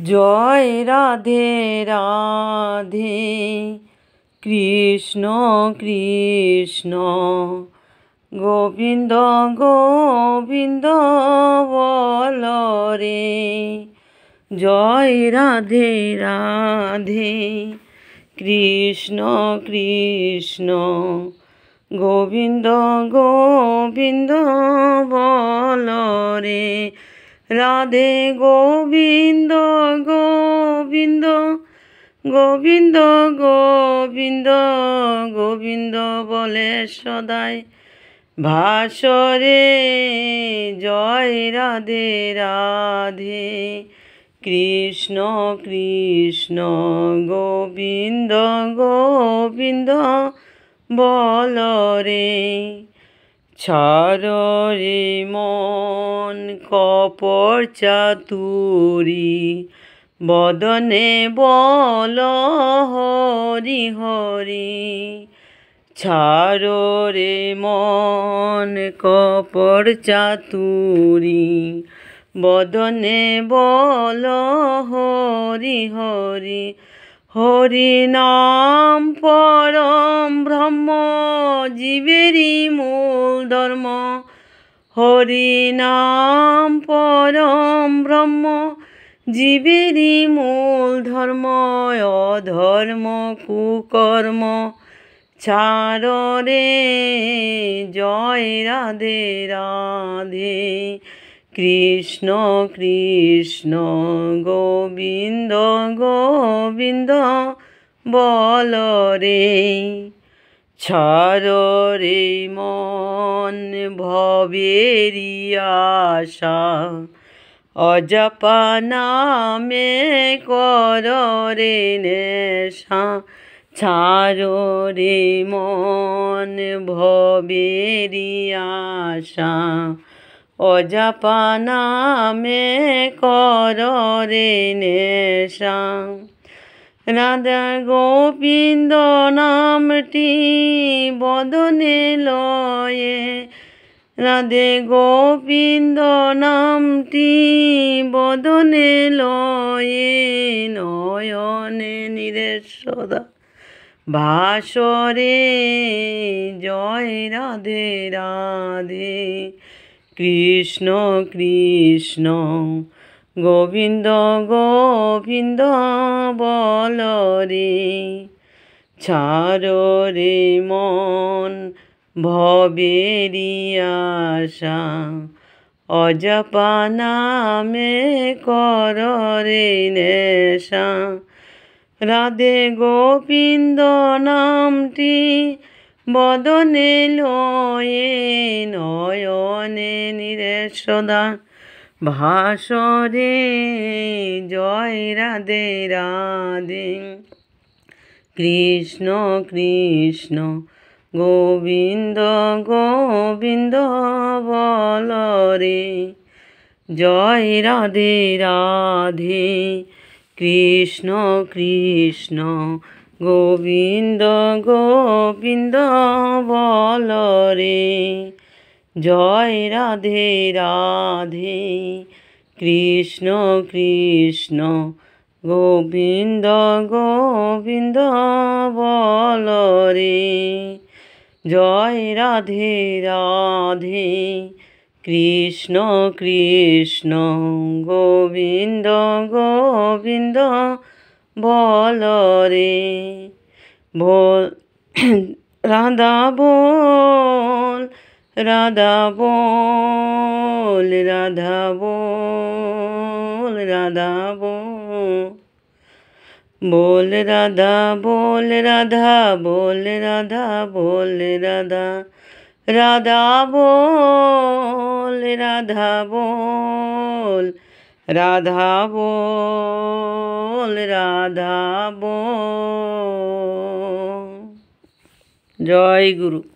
জয় রাধে রাধে কৃষ্ণ কৃষ্ণ গোবিন্দ গোবিন্দ বল রে। জয় রাধে রাধে কৃষ্ণ কৃষ্ণ গোবিন্দ গোবিন্দ বল রে। রাধে গোবিন্দ গোবিন্দ গোবিন্দ গোবিন্দ গোবিন্দ বলে সদাই ভাসরে। জয় রাধে রাধে কৃষ্ণ কৃষ্ণ গোবিন্দ গোবিন্দ বল রে। ছাড় রে মন কপট চাতুরি বদনে বল হরি হরি। ছাড় রে মন কপট চাতুরি বদনে বল হরি হরি। হরি নাম পরম ব্রহ্ম জীবেরই মূল ধর্ম। হরি নাম পরম ব্রহ্ম জীবেরই মূল ধর্ম। অধর্ম কুকর্ম ছাড় রে। জয় রাধে রাধে কৃষ্ণ কৃষ্ণ গোবিন্দ গোবিন্দ বল রে। ছাড় রে মন ভবেরি আশা অজপা নামে কর রে নেশা। ছাড় রে মন ভবেরি আশা অজপা নামে কর রে নেশা। রাধা গোবিন্দ নামটি বদনে লয়ে। রাধে গোবিন্দ নামটি বদনে লয়ে। নয়নে নিরে সদা ভাসরে। জয় রাধে রাধে কৃষ্ণ কৃষ্ণ গোবিন্দ গোবিন্দ বল রে। ছাড় রে মন ভবেরি আশা অজপা নামে কর রে নেশা। রাধে গোবিন্দ নামটি বদনে লয়ে। নয়নে নিরে সদা ভাসরে। জয় রাধে রাধে কৃষ্ণ কৃষ্ণ গোবিন্দ গোবিন্দ বল রে। জয় রাধে রাধে কৃষ্ণ কৃষ্ণ গোবিন্দ গোবিন্দ বল রে। জয় রাধে রাধে কৃষ্ণ কৃষ্ণ গোবিন্দ গোবিন্দ বল রে। জয় রাধে রাধে কৃষ্ণ কৃষ্ণ গোবিন্দ গোবিন্দ বল রে। বল রাধা বল রাধা বল রাধা বল রাধা বল। बोल राधा बोल राधा बोल राधा बोल राधा। राधा बोल राधा बोल राधा बोल राधा बोल। जय गुरु।